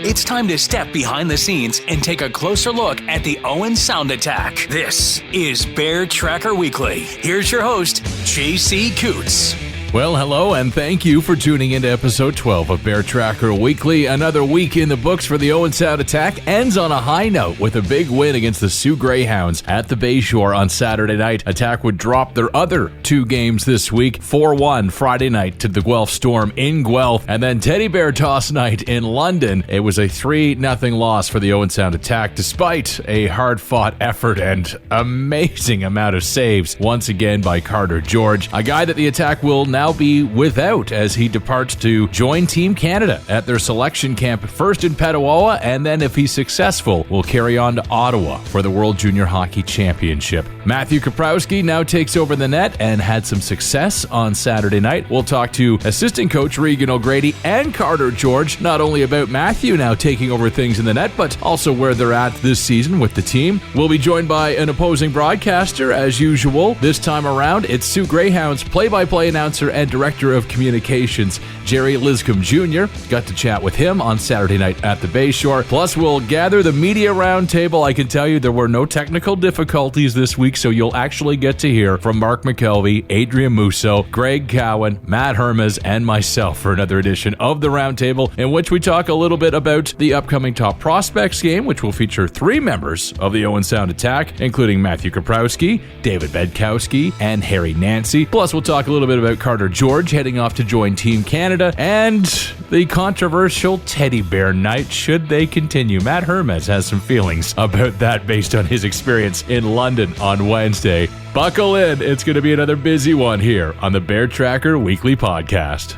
It's time to step behind the scenes and take a closer look at the Owen Sound Attack. This is Bear Tracker Weekly. Here's your host, JC Coots. Well, hello, and thank you for tuning into episode 12 of Bear Tracker Weekly. Another week in the books for the Owen Sound Attack ends on a high note with a big win against the Soo Greyhounds at the Bayshore on Saturday night. Attack would drop their other two games this week, 4-1 Friday night to the Guelph Storm in Guelph, and then Teddy Bear Toss night in London. It was a 3-0 loss for the Owen Sound Attack, despite a hard-fought effort and amazing amount of saves, once again by Carter George, a guy that the Attack will now be without as he departs to join Team Canada at their selection camp, first in Petawawa, and then, if he's successful, will carry on to Ottawa for the World Junior Hockey Championship. Matthew Kaprowski now takes over the net and had some success on Saturday night. We'll talk to assistant coach Reagan O'Grady and Carter George, not only about Matthew now taking over things in the net, but also where they're at this season with the team. We'll be joined by an opposing broadcaster, as usual. This time around, it's Soo Greyhounds play-by-play announcer and Director of Communications, Gerry Liscumb JR. Got to chat with him on Saturday night at the Bayshore. Plus, we'll gather the Media Roundtable. I can tell you there were no technical difficulties this week, so you'll actually get to hear from Mark McKelvey, Adrian Musso, Greg Cowan, Matt Hermes, and myself for another edition of the Roundtable, in which we talk a little bit about the upcoming Top Prospects game, which will feature three members of the Owen Sound Attack, including Matthew Kaprowski, David Bedkowski, and Harry Nancy. Plus, we'll talk a little bit about Carter George heading off to join Team Canada, and the controversial Teddy Bear night, should they continue. Matt Hermes has some feelings about that based on his experience in London on Wednesday. Buckle in, it's going to be another busy one here on the Bear Tracker Weekly Podcast.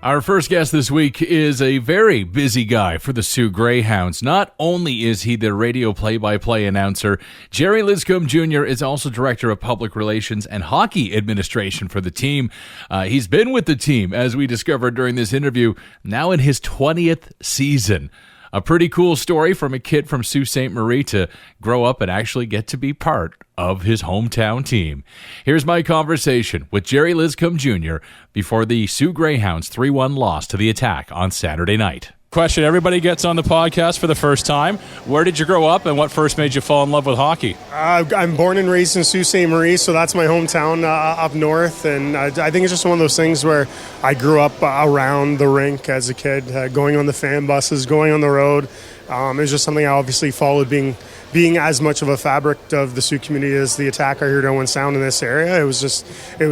Our first guest this week is a very busy guy for the Soo Greyhounds. Not only is he the radio play-by-play announcer, Gerry Liscumb JR is also Director of Public Relations and Hockey Administration for the team. He's been with the team, as we discovered during this interview, now in his 20th season. A pretty cool story from a kid from Sault Ste. Marie to grow up and actually get to be part of his hometown team. Here's my conversation with Gerry Liscumb JR before the Soo Greyhounds 3-1 loss to the Attack on Saturday night. Question everybody gets on the podcast for the first time. Where did you grow up and what first made you fall in love with hockey? I'm born and raised in Sault Ste. Marie, so that's my hometown up north. And I think it's just one of those things where I grew up around the rink as a kid, going on the fan buses, going on the road. It was just something I obviously followed, being as much of a fabric of the Sioux community as the Attack are here to Owen Sound in this area. It was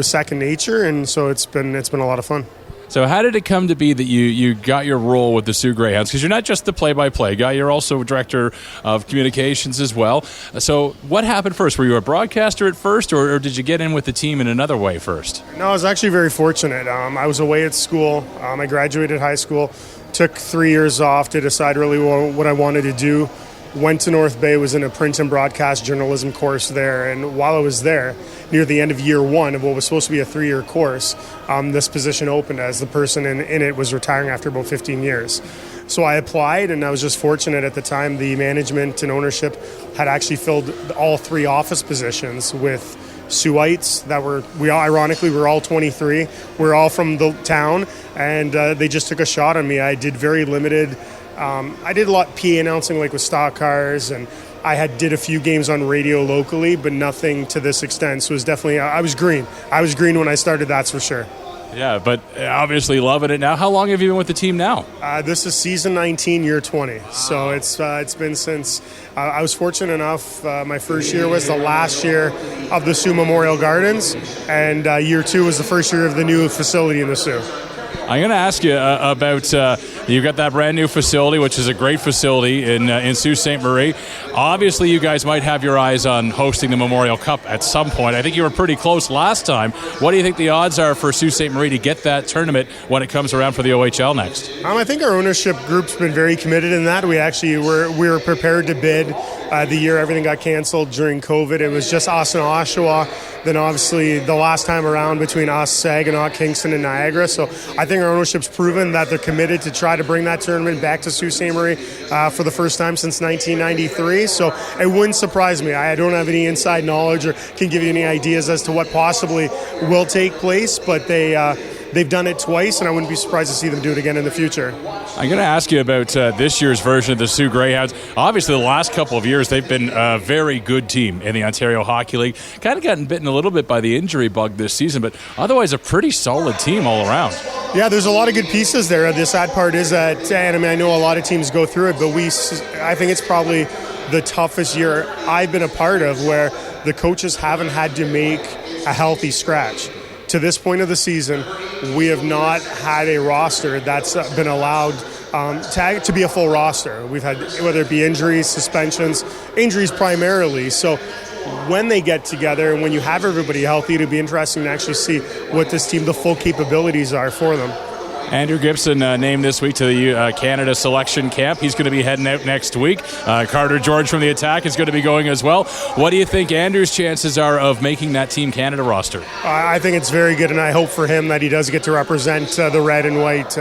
second nature, and so it's been a lot of fun. So how did it come to be that you got your role with the Soo Greyhounds? Because you're not just the play-by-play guy, you're also Director of Communications as well. So what happened first? Were you a broadcaster at first, or did you get in with the team in another way first? No, I was actually very fortunate. I was away at school. I graduated high school, took 3 years off to decide really what I wanted to do. Went to North Bay, was in a print and broadcast journalism course there, and while I was there, near the end of year one of what was supposed to be a 3-year course, this position opened as the person in it was retiring after about 15 years. So I applied, and I was just fortunate at the time. The management and ownership had actually filled all 3 office positions with Siouxites that ironically we're all 23. We're all from the town, and they just took a shot on me. I did very limited. I did a lot PA announcing, like with stock cars, and I did a few games on radio locally, but nothing to this extent. So it was definitely, I was green. I was green when I started, that's for sure. Yeah, but obviously loving it now. How long have you been with the team now? This is season 19, year 20. So it's been since I was fortunate enough. My first year was the last year of the Soo Memorial Gardens, and year 2 was the first year of the new facility in the Soo. I'm going to ask you about, you've got that brand new facility, which is a great facility in Sault Ste. Marie. Obviously, you guys might have your eyes on hosting the Memorial Cup at some point. I think you were pretty close last time. What do you think the odds are for Sault Ste. Marie to get that tournament when it comes around for the OHL next? I think our ownership group's been very committed in that. We actually were prepared to bid the year everything got canceled during COVID. It was just us and Oshawa. Then obviously the last time around between us, Saginaw, Kingston, and Niagara. So I think our ownership's proven that they're committed to try to bring that tournament back to Sault Ste. Marie for the first time since 1993. So it wouldn't surprise me. I don't have any inside knowledge or can give you any ideas as to what possibly will take place, but they they've done it twice, and I wouldn't be surprised to see them do it again in the future. I'm going to ask you about this year's version of the Soo Greyhounds. Obviously, the last couple of years, they've been a very good team in the Ontario Hockey League. Kind of gotten bitten a little bit by the injury bug this season, but otherwise a pretty solid team all around. Yeah, there's a lot of good pieces there. The sad part is that, and I mean, I know a lot of teams go through it, but I think it's probably the toughest year I've been a part of where the coaches haven't had to make a healthy scratch. To this point of the season, we have not had a roster that's been allowed to be a full roster. We've had, whether it be injuries, suspensions, injuries primarily. So when they get together and when you have everybody healthy, it'll be interesting to actually see what this team, the full capabilities are for them. Andrew Gibson named this week to the Canada selection camp. He's going to be heading out next week. Carter George from the Attack is going to be going as well. What do you think Andrew's chances are of making that Team Canada roster? I think it's very good, and I hope for him that he does get to represent the red and white.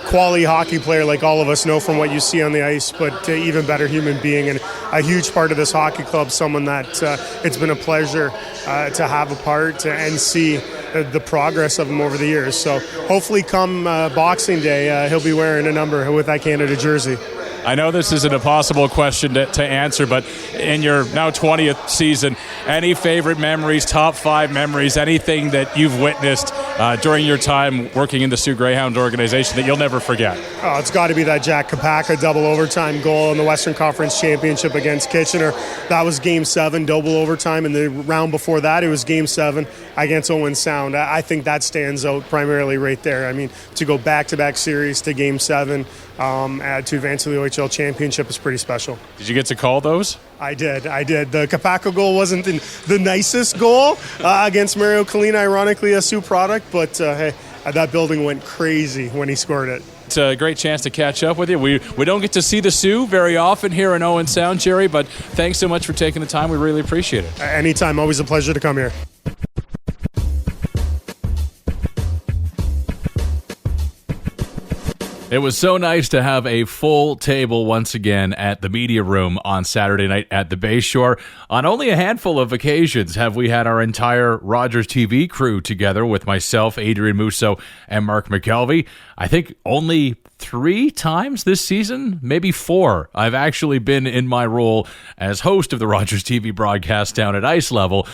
Quality hockey player like all of us know from what you see on the ice, but even better human being and a huge part of this hockey club, someone that it's been a pleasure to have a part and see the progress of him over the years. So hopefully come Boxing Day, he'll be wearing a number with that Canada jersey. I know this isn't a possible question to answer, but in your now 20th season, any favorite memories, top 5 memories, anything that you've witnessed during your time working in the Soo Greyhounds organization that you'll never forget? Oh, it's got to be that Jack Kapaka double overtime goal in the Western Conference Championship against Kitchener. That was Game 7, double overtime, and the round before that, it was Game 7 against Owen Sound. I think that stands out primarily right there. I mean, to go back-to-back series to Game 7 to advance to the OHL Championship is pretty special. Did you get to call those? I did. The Kapaka goal wasn't the nicest goal against Mario Kalina, ironically a Sioux product, but hey, that building went crazy when he scored it. It's a great chance to catch up with you. We don't get to see the Sioux very often here in Owen Sound, Gerry, but thanks so much for taking the time. We really appreciate it. Anytime. Always a pleasure to come here. It was so nice to have a full table once again at the Media Room on Saturday night at the Bayshore. On only a handful of occasions have we had our entire Rogers TV crew together with myself, Adrian Musso, and Mark McKelvey. I think only 3 times this season, maybe 4, I've actually been in my role as host of the Rogers TV broadcast down at ice level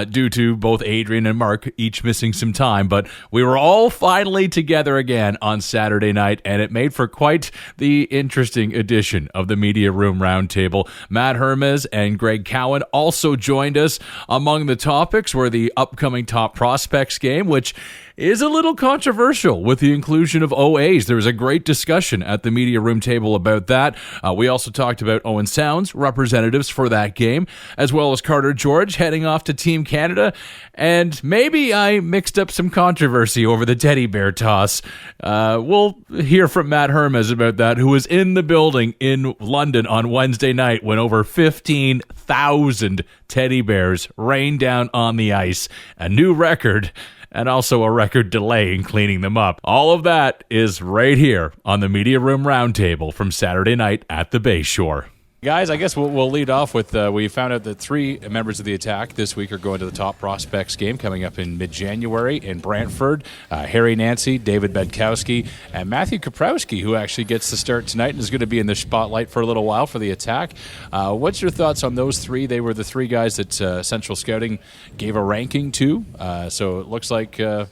due to both Adrian and Mark each missing some time. But we were all finally together again on Saturday night, and it made for quite the interesting edition of the Media Room Roundtable. Matt Hermes and Greg Cowan also joined us. Among the topics were the upcoming Top Prospects game, which is a little controversial with the inclusion of OAs. There was a great discussion at the Media Room table about that. We also talked about Owen Sound's representatives for that game, as well as Carter George heading off to Team Canada. And maybe I mixed up some controversy over the teddy bear toss. We'll hear from Matt Hermes about that, who was in the building in London on Wednesday night when over 15,000 teddy bears rained down on the ice. A new record, and also a record delay in cleaning them up. All of that is right here on the Media Room Roundtable from Saturday night at the Bayshore. Guys, I guess we'll lead off with, we found out that 3 members of the Attack this week are going to the Top Prospects game coming up in mid-January in Brantford. Harry Nancy, David Bedkowski, and Matthew Kaprowski, who actually gets to start tonight and is going to be in the spotlight for a little while for the Attack. What's your thoughts on those 3? They were the 3 guys that Central Scouting gave a ranking to. So it looks like, are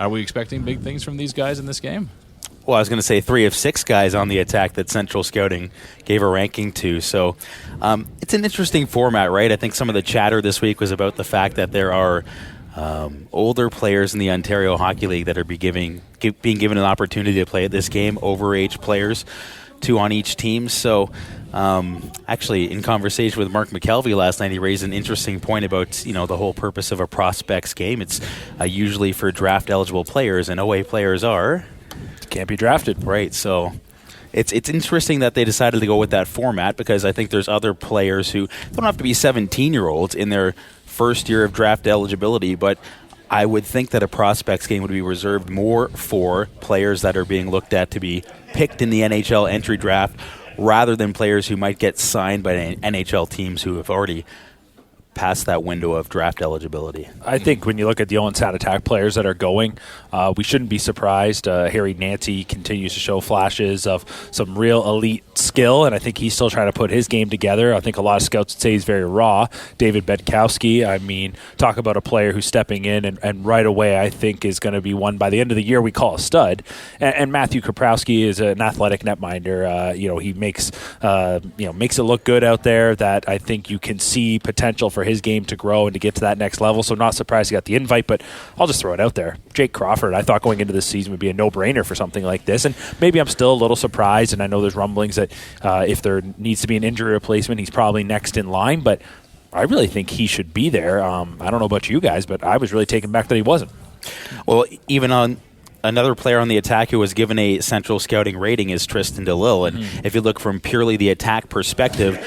we expecting big things from these guys in this game? Well, I was going to say 3 of 6 guys on the Attack that Central Scouting gave a ranking to. So it's an interesting format, right? I think some of the chatter this week was about the fact that there are older players in the Ontario Hockey League that are being given an opportunity to play at this game, overage players, 2 on each team. So actually, in conversation with Mark McKelvey last night, he raised an interesting point about the whole purpose of a prospects game. It's usually for draft-eligible players, and OA players can't be drafted, right? So it's interesting that they decided to go with that format, because I think there's other players who don't have to be 17-year-olds in their first year of draft eligibility, but I would think that a prospects game would be reserved more for players that are being looked at to be picked in the NHL entry draft, rather than players who might get signed by NHL teams who have already past that window of draft eligibility. I think when you look at the Owen Sound Attack players that are going, we shouldn't be surprised. Harry Nancy continues to show flashes of some real elite skill, and I think he's still trying to put his game together. I think a lot of scouts would say he's very raw. David Bedkowski, I mean, talk about a player who's stepping in and right away I think is going to be one by the end of the year we call a stud. And Matthew Kaprowski is an athletic netminder. He makes it look good out there, that I think you can see potential for his game to grow and to get to that next level. So not surprised he got the invite, but I'll just throw it out there. Jake Crawford, I thought going into this season would be a no-brainer for something like this, and maybe I'm still a little surprised, and I know there's rumblings that if there needs to be an injury replacement, he's probably next in line, but I really think he should be there. I don't know about you guys, but I was really taken back that he wasn't. Well, even on another player on the attack who was given a central scouting rating is Tristan DeLille, and if you look from purely the attack perspective,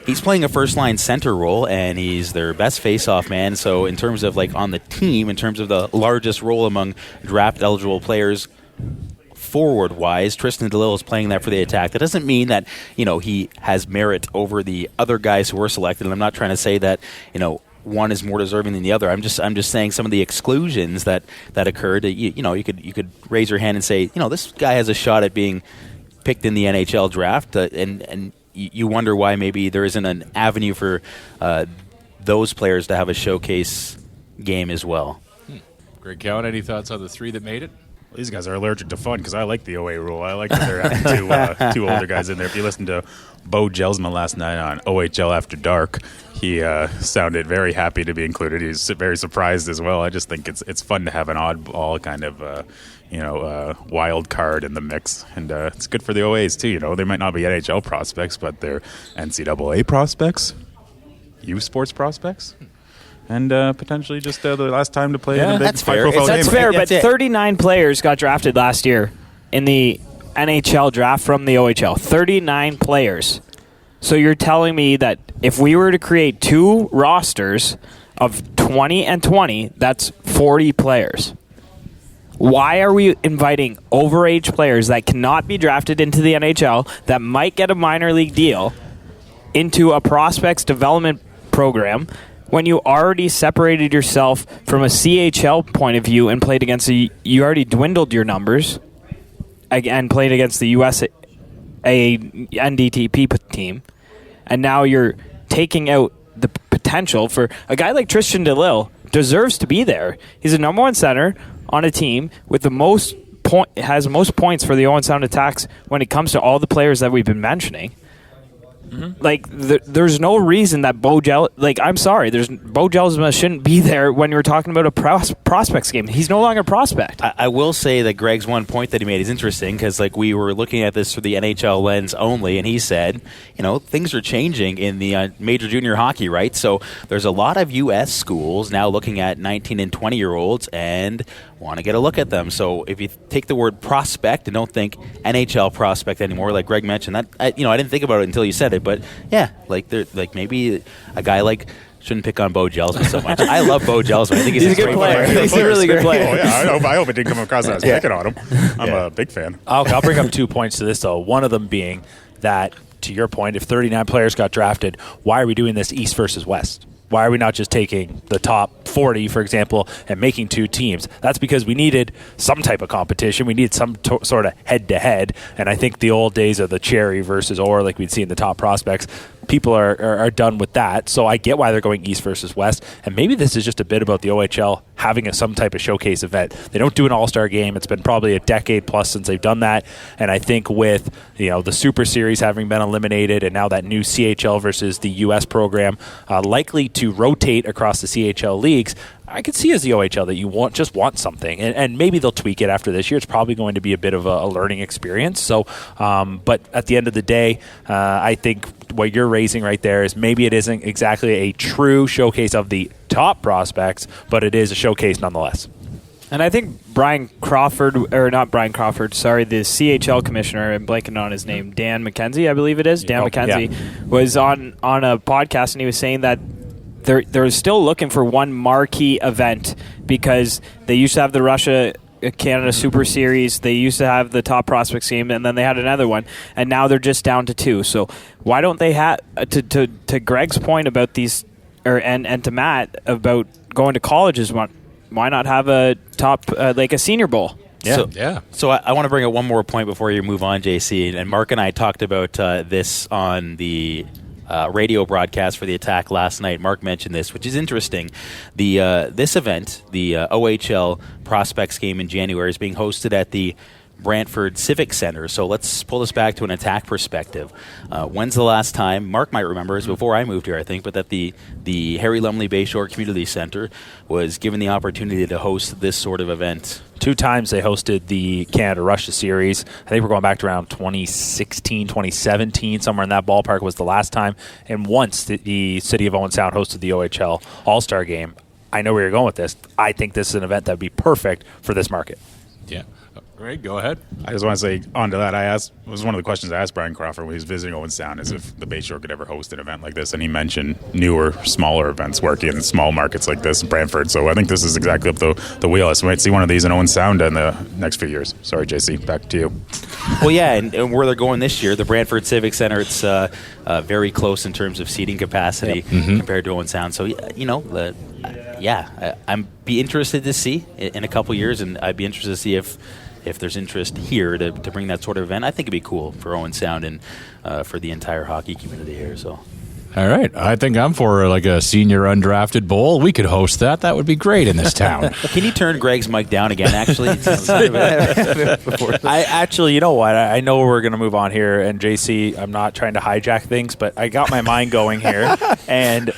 he's playing a first-line center role, and he's their best face-off man. So in terms of on the team, in terms of the largest role among draft-eligible players, forward-wise, Tristan DeLille is playing that for the attack. That doesn't mean that he has merit over the other guys who were selected. And I'm not trying to say that one is more deserving than the other. I'm just saying some of the exclusions that occurred. You could raise your hand and say, this guy has a shot at being picked in the NHL draft, and you wonder why maybe there isn't an avenue for those players to have a showcase game as well. Greg Cowan, any thoughts on the three that made it? These guys are allergic to fun because I like the OA rule. I like that they're having two older guys in there. If you listen to Bo Jelsma last night on OHL After Dark, he sounded very happy to be included. He's very surprised as well. I just think it's fun to have an oddball kind of wild card in the mix, and it's good for the OAs too. They might not be NHL prospects, but they're NCAA prospects, U Sports prospects. And potentially just the last time to play in a big high-profile game. That's fair, but 39 players got drafted last year in the NHL draft from the OHL. 39 players. So you're telling me that if we were to create two rosters of 20 and 20, that's 40 players. Why are we inviting overage players that cannot be drafted into the NHL, that might get a minor league deal, into a prospects development program when you already separated yourself from a CHL point of view and played against you already dwindled your numbers and played against the USA NDTP team, and now you're taking out the potential for a guy like Tristan DeLille deserves to be there. He's a number one center on a team with the most has most points for the Owen Sound Attacks when it comes to all the players that we've been mentioning. There's no reason that Bo Jelsma shouldn't be there when you're talking about a prospects game. He's no longer a prospect. I will say that Greg's one point that he made is interesting because we were looking at this through the NHL lens only, and he said, things are changing in the major junior hockey, right? So there's a lot of U.S. schools now looking at 19 and 20-year-olds and want to get a look at them. So if you take the word prospect and don't think NHL prospect anymore, like Greg mentioned, that I didn't think about it until you said it, but yeah, maybe a guy shouldn't pick on Bo Jelsma so much. I love Bo Jelsma. I think he's a good player. He's a really good player. Oh, yeah, I hope it didn't come across that I was picking on him. I'm a big fan. I'll bring up 2 points to this, though. One of them being that, to your point, if 39 players got drafted, why are we doing this East versus West? Why are we not just taking the top 40, for example, and making 2 teams? That's because we needed some type of competition. We needed some sort of head-to-head, and I think the old days of the Cherry versus Orr, like we'd see in the top prospects, people are done with that. So I get why they're going East versus West, and maybe this is just a bit about the OHL having some type of showcase event. They don't do an all-star game. It's been probably a decade plus since they've done that, and I think with the Super Series having been eliminated and now that new CHL versus the U.S. program likely to rotate across the CHL leagues, I could see as the OHL that you want something, and maybe they'll tweak it after this year. It's probably going to be a bit of a learning experience. So, but at the end of the day, I think what you're raising right there is maybe it isn't exactly a true showcase of the top prospects, but it is a showcase nonetheless. And I think the CHL commissioner, I'm blanking on his name, Dan McKenzie, I believe it is. Dan McKenzie was on a podcast, and he was saying that they're still looking for one marquee event because they used to have the Russia-Canada Super Series, they used to have the top prospects game, and then they had another one, and now they're just down to 2. So why don't they have, to Greg's point about these and to Matt about going to colleges, why not have a top like a senior bowl? So I want to bring up one more point before you move on, JC. And Mark and I talked about this on the radio broadcast for the Attack last night. Mark mentioned this, which is interesting. This event, the OHL Prospects game in January, is being hosted at the Brantford Civic Center. So let's pull this back to an Attack perspective. When's the last time, Mark might remember, it was before I moved here, I think, but that the Harry Lumley Bayshore Community Center was given the opportunity to host this sort of event? 2 times they hosted the Canada-Russia series. I think we're going back to around 2016, 2017, somewhere in that ballpark was the last time. And once the city of Owen Sound hosted the OHL All-Star game. I know where you're going with this. I think this is an event that would be perfect for this market. Yeah. Greg, go ahead. I just want to say on to that, it was one of the questions I asked Brian Crawford when he was visiting Owen Sound, is if the Bayshore could ever host an event like this, and he mentioned newer, smaller events working in small markets like this in Brantford. So I think this is exactly up the wheelhouse. We might see one of these in Owen Sound in the next few years. Sorry, JC, back to you. Well, yeah, and where they're going this year, the Brantford Civic Center, it's very close in terms of seating capacity compared to Owen Sound. So, I'd be interested to see in a couple years, and I'd be interested to see if there's interest here to bring that sort of event. I think it'd be cool for Owen Sound and for the entire hockey community here. So, all right, I think I'm for like a senior undrafted bowl. We could host that. That would be great in this town. Can you turn Greg's mic down again? Actually, I actually, you know what? I know we're going to move on here, and JC, I'm not trying to hijack things, but I got my mind going here, and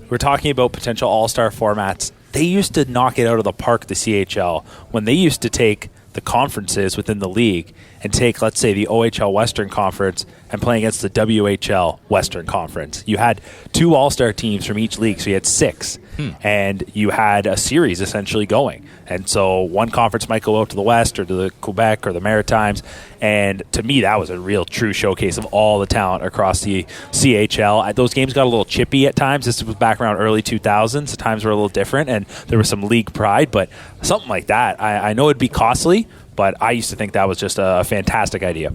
we're talking about potential all-star formats. They used to knock it out of the park, the CHL, when they used to take the conferences within the league and take, let's say, the OHL Western Conference and play against the WHL Western Conference. You had 2 all-star teams from each league, so you had 6. And you had a series essentially going. And so one conference might go out to the West or to the Quebec or the Maritimes. And to me, that was a real true showcase of all the talent across the CHL. Those games got a little chippy at times. This was back around early 2000s. The times were a little different, and there was some league pride. But something like that, I know it'd be costly, but I used to think that was just a fantastic idea.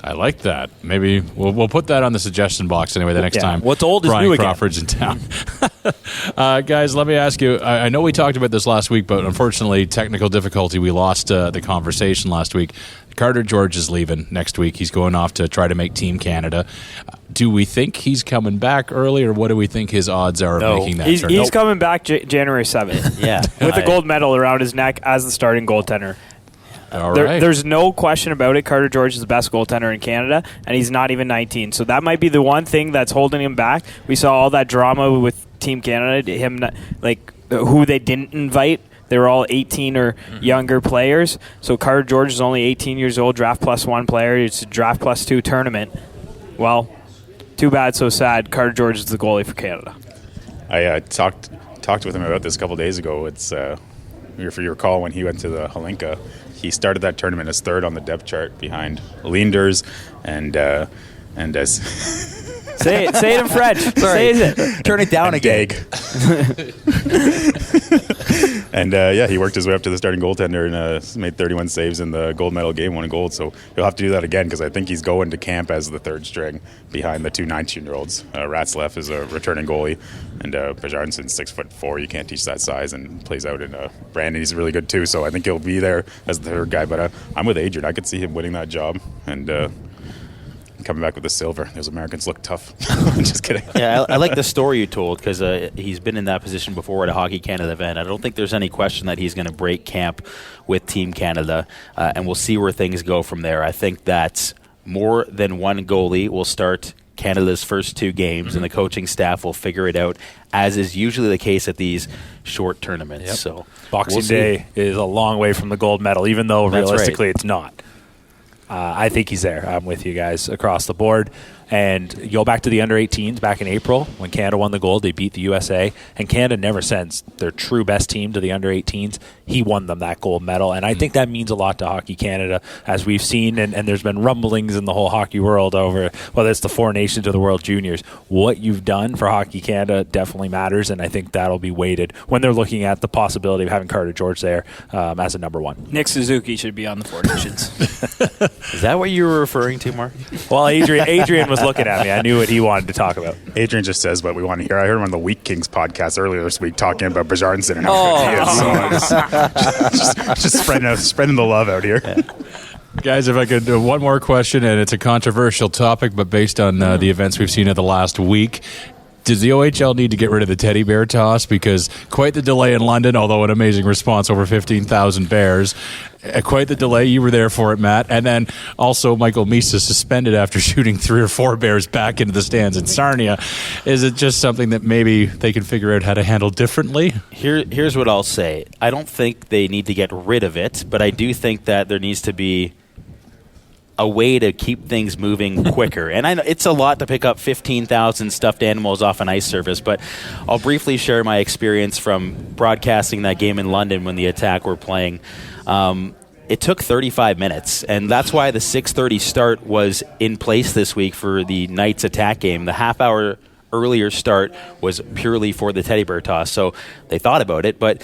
I like that. Maybe we'll put that on the suggestion box anyway the next time. What's old is Brian new again. Crawford's in town. Guys, let me ask you. I know we talked about this last week, but unfortunately, technical difficulty. We lost the conversation last week. Carter George is leaving next week. He's going off to try to make Team Canada. Do we think he's coming back early, or what do we think his odds are of making that turn? He's coming back January 7th. Yeah, with a gold medal around his neck as the starting goaltender. All right. There's no question about it. Carter George is the best goaltender in Canada, and he's not even 19. So that might be the one thing that's holding him back. We saw all that drama with Team Canada, who they didn't invite. They were all 18 or younger players. So Carter George is only 18 years old, draft plus 1 player. It's a draft plus 2 tournament. Well, too bad, so sad. Carter George is the goalie for Canada. I talked with him about this a couple days ago. It's if you recall, when he went to the Halinka, he started that tournament as 3rd on the depth chart behind Leenders and as say it in French. Sorry. Say it. Turn it down again. And he worked his way up to the starting goaltender and made 31 saves in the gold medal game, won a gold. So he'll have to do that again, because I think he's going to camp as the 3rd string behind the 2 19-year-olds. Ratzlaff is a returning goalie, and Bajarnson's 6'4". You can't teach that size, and plays out in Brandon. He's really good too, so I think he'll be there as the 3rd guy. But I'm with Adrian. I could see him winning that job and coming back with the silver. Those Americans look tough. Just kidding. Yeah, I like the story you told, because he's been in that position before at a Hockey Canada event. I don't think there's any question that he's going to break camp with Team Canada, and we'll see where things go from there. I think that more than one goalie will start Canada's first 2 games, and the coaching staff will figure it out, as is usually the case at these short tournaments. Yep. So Boxing Day is a long way from the gold medal, even though realistically it's not. I think he's there. I'm with you guys across the board. And you go back to the under-18s back in April when Canada won the gold. They beat the USA. And Canada never sends their true best team to the under-18s. He won them that gold medal. And I think that means a lot to Hockey Canada, as we've seen. And there's been rumblings in the whole hockey world over whether it's the 4 nations or the World Juniors. What you've done for Hockey Canada definitely matters. And I think that'll be weighted when they're looking at the possibility of having Carter George there as a number 1. Nick Suzuki should be on the 4 nations. is that what you were referring to, Mark? Well, Adrian was was looking at me. I knew what he wanted to talk about. Adrian just says what we want to hear. I heard him on the Week Kings podcast earlier this week talking about Bjarnason and how good he is. So just spreading the love out here. Guys, if I could, one more question, and it's a controversial topic, but based on the events we've seen of the last week, does the OHL need to get rid of the teddy bear toss? Because quite the delay in London, although an amazing response, over 15,000 bears. Quite the delay. You were there for it, Matt. And then also Michael Misa suspended after shooting 3 or 4 bears back into the stands in Sarnia. Is it just something that maybe they can figure out how to handle differently? Here's what I'll say. I don't think they need to get rid of it, but I do think that there needs to be a way to keep things moving quicker. And I know it's a lot to pick up 15,000 stuffed animals off an ice surface, but I'll briefly share my experience from broadcasting that game in London when the Attack were playing. It took 35 minutes, and that's why the 6:30 start was in place this week for the Knights Attack game. The half-hour earlier start was purely for the teddy bear toss, so they thought about it, but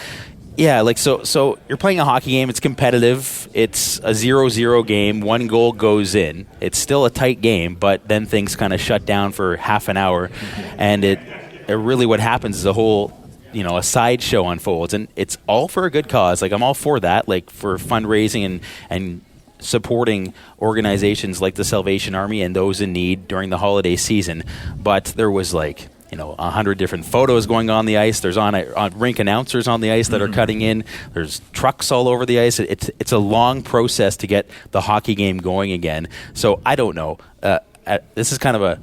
yeah, so you're playing a hockey game. It's competitive. It's a 0-0 game. 1 goal goes in. It's still a tight game, but then things kind of shut down for half an hour, and it really what happens is a whole, a sideshow unfolds, and it's all for a good cause. Like, I'm all for that, like for fundraising and supporting organizations like the Salvation Army and those in need during the holiday season. But there was 100 different photos going on the ice. There's on rink announcers on the ice that are cutting in. There's trucks all over the ice. It's a long process to get the hockey game going again. So I don't know. This is kind of a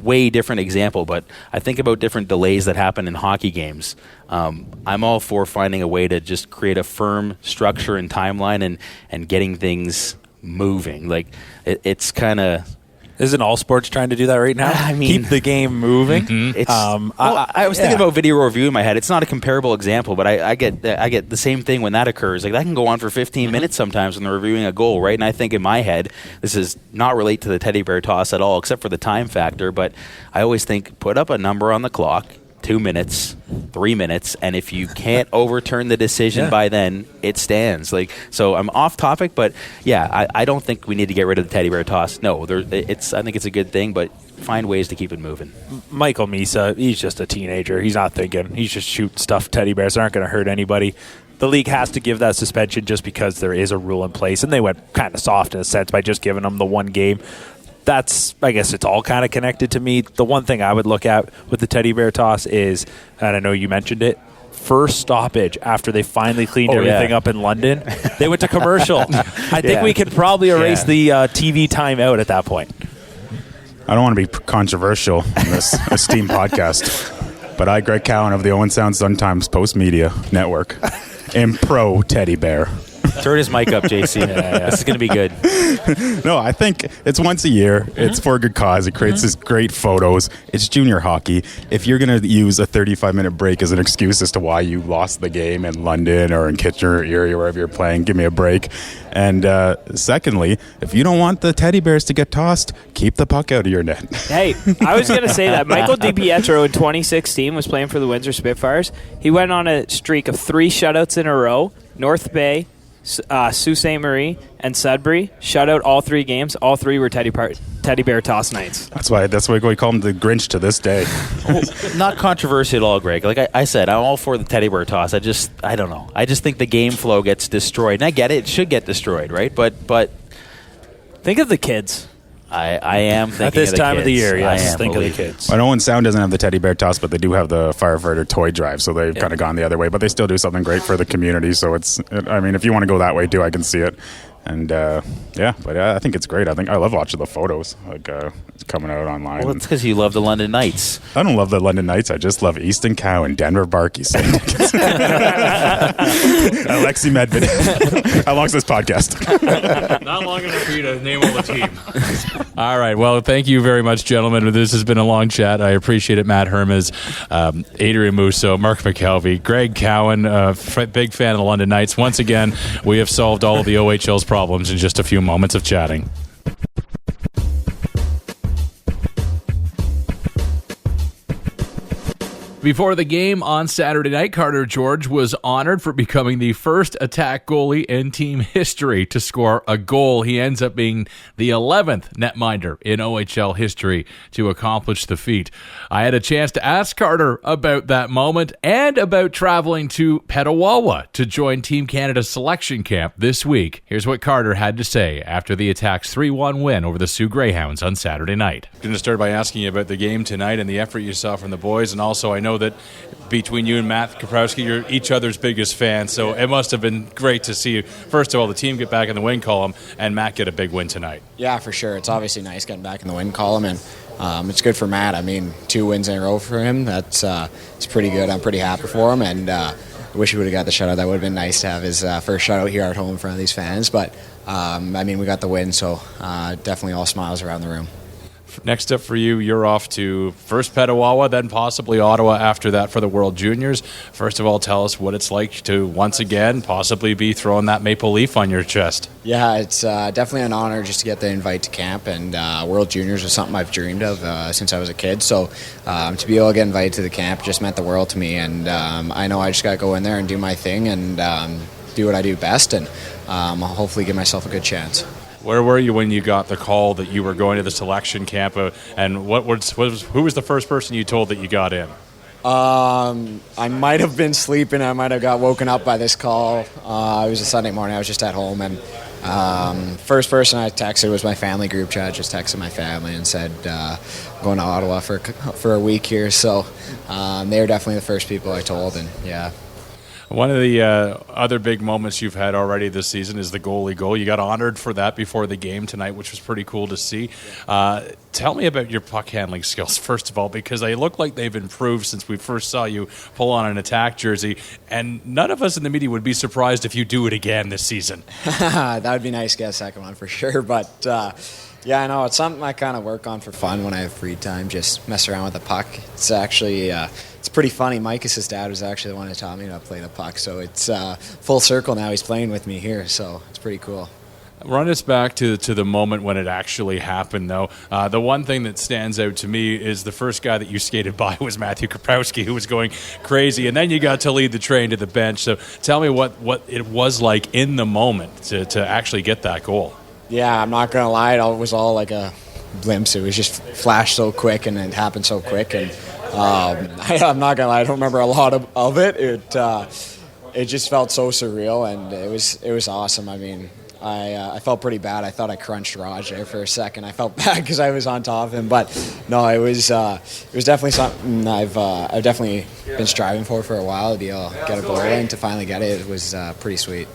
way different example, but I think about different delays that happen in hockey games. I'm all for finding a way to just create a firm structure and timeline and getting things moving. Like, it's kind of... Isn't all sports trying to do that right now? I mean, keep the game moving. I was thinking about video review in my head. It's not a comparable example, but I get the same thing when that occurs. Like, that can go on for 15 minutes sometimes when they're reviewing a goal, right? And I think in my head, this is not relate to the teddy bear toss at all, except for the time factor. But I always think, put up a number on the clock. 2 minutes, 3 minutes, and if you can't overturn the decision by then, it stands. So I'm off topic, but yeah, I don't think we need to get rid of the teddy bear toss. No, I think it's a good thing, but find ways to keep it moving. Michael Misa, he's just a teenager. He's not thinking. He's just shooting stuffed teddy bears. They aren't going to hurt anybody. The league has to give that suspension just because there is a rule in place, and they went kind of soft in a sense by just giving them the 1 game. I guess it's all kind of connected to me. The one thing I would look at with the teddy bear toss is, and I know you mentioned it, first stoppage after they finally cleaned everything up in London, they went to commercial. I think we could probably erase the TV timeout at that point. I don't want to be controversial in this esteemed podcast, but I, Greg Cowan of the Owen Sound Sun-Times Post Media Network, am pro teddy bear. Turn his mic up, JC. This is going to be good. No, I think it's once a year. It's for a good cause. It creates these great photos. It's junior hockey. If you're going to use a 35-minute break as an excuse as to why you lost the game in London or in Kitchener, Erie, wherever you're playing, give me a break. And secondly, if you don't want the teddy bears to get tossed, keep the puck out of your net. Hey, I was going to say that. Michael DiPietro in 2016 was playing for the Windsor Spitfires. He went on a streak of 3 shutouts in a row. North Bay, Sault Ste. Marie, and Sudbury shut out all 3 games. All 3 were teddy bear toss nights. That's why we call him the Grinch to this day. Not controversial at all, Greg. Like I said, I'm all for the teddy bear toss. I don't know. I just think the game flow gets destroyed. And I get it. It should get destroyed, right? But think of the kids. I am thinking at this of the time kids. of the year. Yes, think of the kids. I know Owen Sound doesn't have the teddy bear toss, but they do have the firefighter toy drive, so they've kind of gone the other way. But they still do something great for the community. So if you want to go that way too, I can see it. And I think it's great. I love watching the photos coming out online. Well, it's because you love the London Knights. I don't love the London Knights. I just love Easton Cow and Denver Barkey. Alexei Medvedev. How long's this podcast? Not long enough for you to name all the team. All right. Well, thank you very much, gentlemen. This has been a long chat. I appreciate it. Matt Hermes, Adrian Musso, Mark McKelvey, Greg Cowan, big fan of the London Knights. Once again, we have solved all of the OHL's problems in just a few moments of chatting. Before the game on Saturday night, Carter George was honored for becoming the first Attack goalie in team history to score a goal. He ends up being the 11th netminder in OHL history to accomplish the feat. I had a chance to ask Carter about that moment and about traveling to Petawawa to join Team Canada's selection camp this week. Here's what Carter had to say after the Attack's 3-1 win over the Soo Greyhounds on Saturday night. I'm going to start by asking you about the game tonight and the effort you saw from the boys, and also I know that between you and Matt Kaprowski, you're each other's biggest fans, so it must have been great to see, first of all, the team get back in the win column and Matt get a big win tonight. Yeah, for sure. It's obviously nice getting back in the win column, and it's good for Matt. I mean, 2 wins in a row for him. It's pretty good. I'm pretty happy for him, and I wish he would have got the shutout. That would have been nice to have his first shutout here at home in front of these fans, but I mean, we got the win, so definitely all smiles around the room. Next up for you, you're off to first Petawawa, then possibly Ottawa after that for the World Juniors. First of all, tell us what it's like to once again possibly be throwing that maple leaf on your chest. Yeah, it's definitely an honor just to get the invite to camp, and World Juniors was something I've dreamed of since I was a kid. So to be able to get invited to the camp just meant the world to me, and I know I just got to go in there and do my thing and do what I do best, and hopefully give myself a good chance. Where were you when you got the call that you were going to the selection camp, and who was the first person you told that you got in? I might have been sleeping. I might have got woken up by this call. It was a Sunday morning. I was just at home, and first person I texted was my family group chat. I just texted my family and said, going to Ottawa for a week here. So they were definitely the first people I told, and yeah. One of the other big moments you've had already this season is the goalie goal. You got honored for that before the game tonight, which was pretty cool to see. Tell me about your puck handling skills, first of all, because they look like they've improved since we first saw you pull on an Attack jersey, and none of us in the media would be surprised if you do it again this season. That would be nice to get a second one for sure, but yeah, I know it's something I kind of work on for fun when I have free time, just mess around with the puck. It's actually it's pretty funny. Micah's dad was actually the one who taught me to play the puck, so it's full circle now. He's playing with me here, so it's pretty cool. Run us back to the moment when it actually happened, though. The one thing that stands out to me is the first guy that you skated by was Matthew Kaprowski, who was going crazy, and then you got to lead the train to the bench. So tell me what it was like in the moment to actually get that goal. Yeah, I'm not going to lie. It was all like a glimpse. It was just flashed so quick, and it happened so quick. And I'm not going to lie. I don't remember a lot of it. It just felt so surreal, and it was awesome. I mean, I felt pretty bad. I thought I crunched Raj there for a second. I felt bad because I was on top of him, but no, it was definitely something I've definitely been striving for a while, to be able to get a goal, and to finally get it was pretty sweet.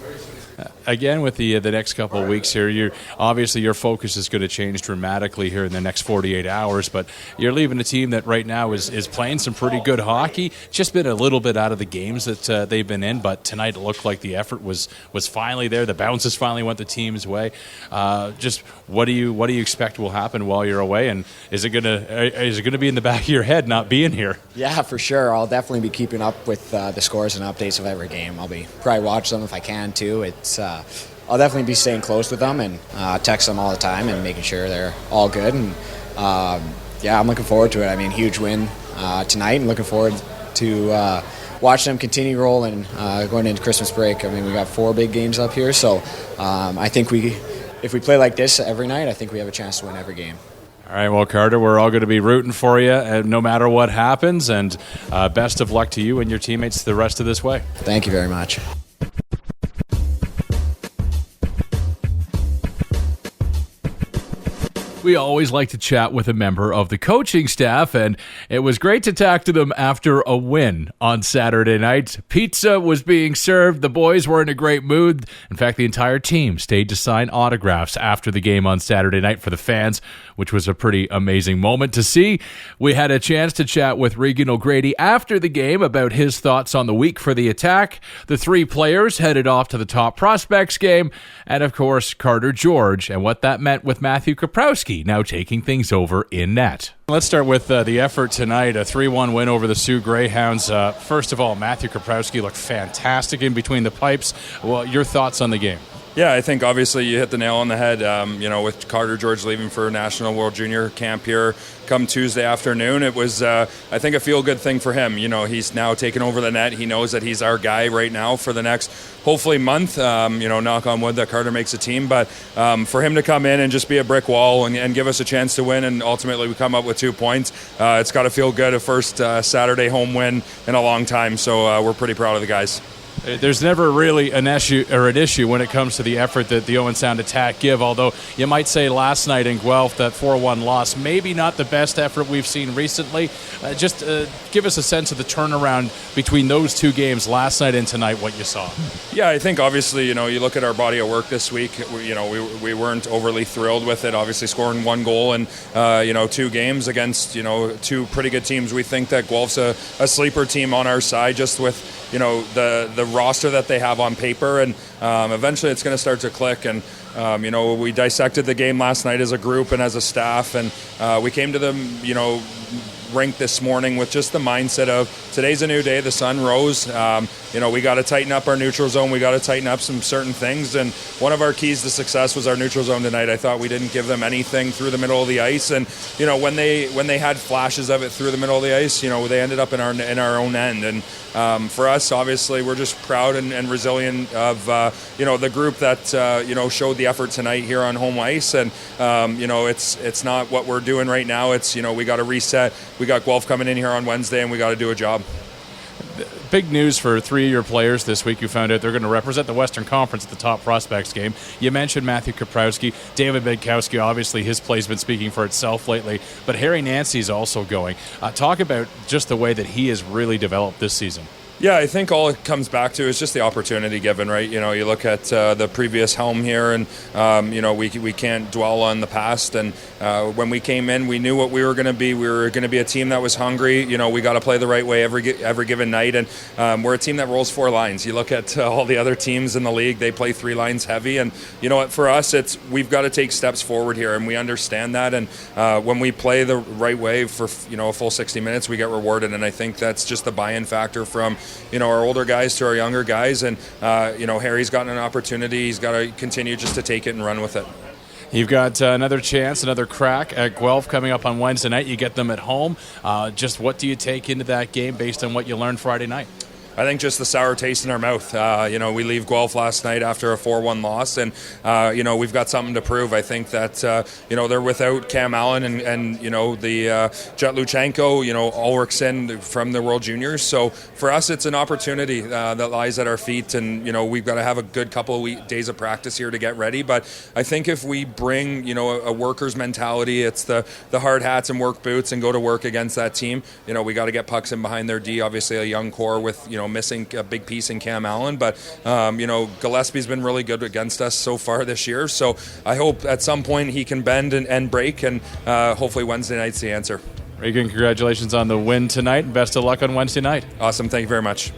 Again, with the next couple of weeks here, obviously your focus is going to change dramatically here in the next 48 hours, but you're leaving a team that right now is playing some pretty good hockey, just been a little bit out of the games that they've been in, but tonight it looked like the effort was finally there. The bounces finally went the team's way. Just what do you expect will happen while you're away, and is it going to be in the back of your head not being here? Yeah, for sure. I'll definitely be keeping up with the scores and updates of every game. I'll be probably watch them if I can too. I'll definitely be staying close with them and text them all the time and making sure they're all good. And yeah, I'm looking forward to it. I mean, huge win tonight, and looking forward to watching them continue rolling going into Christmas break. I mean, we got 4 big games up here, so I think if we play like this every night, I think we have a chance to win every game. All right, well, Carter, we're all going to be rooting for you no matter what happens, and best of luck to you and your teammates the rest of this way. Thank you very much. We always like to chat with a member of the coaching staff, and it was great to talk to them after a win on Saturday night. Pizza was being served. The boys were in a great mood. In fact, the entire team stayed to sign autographs after the game on Saturday night for the fans, which was a pretty amazing moment to see. We had a chance to chat with Reagan O'Grady after the game about his thoughts on the week for the Attack. The 3 players headed off to the top prospects game, and of course, Carter George and what that meant with Matthew Kaprowski now taking things over in net. Let's start with the effort tonight, a 3-1 win over the Soo Greyhounds. First of all, Matthew Kaprowski looked fantastic in between the pipes. Well, your thoughts on the game? Yeah, I think obviously you hit the nail on the head. With Carter George leaving for National World Junior Camp here come Tuesday afternoon, it was, I think, a feel-good thing for him. He's now taken over the net. He knows that he's our guy right now for the next, hopefully, month. Knock on wood that Carter makes a team. But for him to come in and just be a brick wall and give us a chance to win, and ultimately we come up with 2 points, it's got to feel good. A first Saturday home win in a long time. So we're pretty proud of the guys. There's never really an issue when it comes to the effort that the Owen Sound Attack give, although you might say last night in Guelph, that 4-1 loss, maybe not the best effort we've seen recently. Just give us a sense of the turnaround between those two games, last night and tonight, what you saw. Yeah, I think obviously, you look at our body of work this week, we weren't overly thrilled with it, obviously scoring 1 goal in, 2 games against, 2 pretty good teams. We think that Guelph's a sleeper team on our side, just with, the roster that they have on paper, and eventually it's going to start to click. And we dissected the game last night as a group and as a staff, and we came to the rink this morning with just the mindset of today's a new day. The sun rose. We got to tighten up our neutral zone. We got to tighten up some certain things, and one of our keys to success was our neutral zone tonight. I thought we didn't give them anything through the middle of the ice, and when they had flashes of it through the middle of the ice, they ended up in our own end. And for us, obviously, we're just proud and resilient of the group that showed the effort tonight here on home ice. And it's not what we're doing right now. It's we got to reset. We got Guelph coming in here on Wednesday, and we got to do a job. Big news for 3 of your players this week. You found out they're going to represent the Western Conference at the Top Prospects game. You mentioned Matthew Kaprowski. David Bedkowski, obviously his play's been speaking for itself lately, but Harry Nancy's also going. Talk about just the way that he has really developed this season. Yeah, I think all it comes back to is just the opportunity given, right? You look at the previous helm here, and we can't dwell on the past. And when we came in, we knew what we were going to be. We were going to be a team that was hungry. We got to play the right way every given night, and we're a team that rolls 4 lines. You look at all the other teams in the league; they play 3 lines heavy. And you know what? For us, we've got to take steps forward here, and we understand that. And when we play the right way for a full 60 minutes, we get rewarded. And I think that's just the buy-in factor from our older guys to our younger guys, and Harry's gotten an opportunity. He's got to continue just to take it and run with it. You've got another chance, another crack at Guelph coming up on Wednesday night. You get them at home. Just what do you take into that game based on what you learned Friday night? I think just the sour taste in our mouth. We leave Guelph last night after a 4-1 loss, and we've got something to prove. I think that they're without Cam Allen and the Jet Luchenko, Ulrichsen from the World Juniors. So for us, it's an opportunity that lies at our feet, and we've got to have a good couple of days of practice here to get ready. But I think if we bring a worker's mentality, it's the hard hats and work boots, and go to work against that team. We got to get pucks in behind their D. Obviously, a young core with missing a big piece in Cam Allen, but Gillespie's been really good against us so far this year. So I hope at some point he can bend and break, and hopefully Wednesday night's the answer. Reagan, congratulations on the win tonight, and best of luck on Wednesday night. Awesome, thank you very much.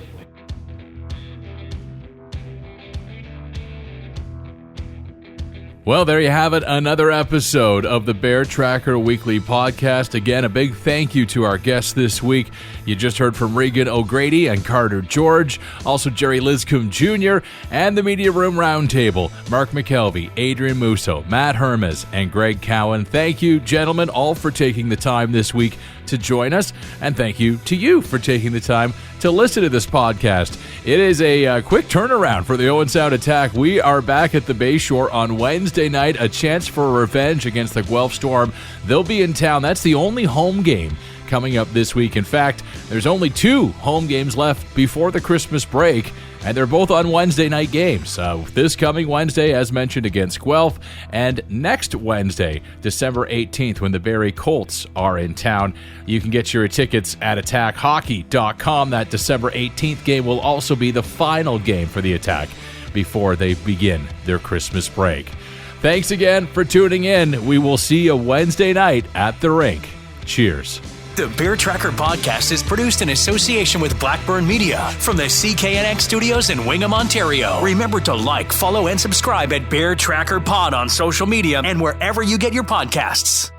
Well, there you have it, another episode of the Bear Tracker Weekly Podcast. Again, a big thank you to our guests this week. You just heard from Reagan O'Grady and Carter George, also Gerry Liscumb JR, and the Media Room Roundtable, Mark McKelvey, Adrian Musso, Matt Hermes, and Greg Cowan. Thank you, gentlemen, all for taking the time this week to join us, and thank you to you for taking the time to listen to this podcast. It is a quick turnaround for the Owen Sound Attack. We are back at the Bayshore on Wednesday night, a chance for revenge against the Guelph Storm. They'll be in town. That's the only home game coming up this week. In fact, there's only 2 home games left before the Christmas break, and they're both on Wednesday night games. This coming Wednesday, as mentioned, against Guelph, and next Wednesday, December 18th, when the Barrie Colts are in town. You can get your tickets at attackhockey.com. That December 18th game will also be the final game for the Attack before they begin their Christmas break. Thanks again for tuning in. We will see you Wednesday night at the rink. Cheers. The Bear Tracker podcast is produced in association with Blackburn Media from the CKNX studios in Wingham, Ontario. Remember to like, follow, and subscribe at Bear Tracker Pod on social media and wherever you get your podcasts.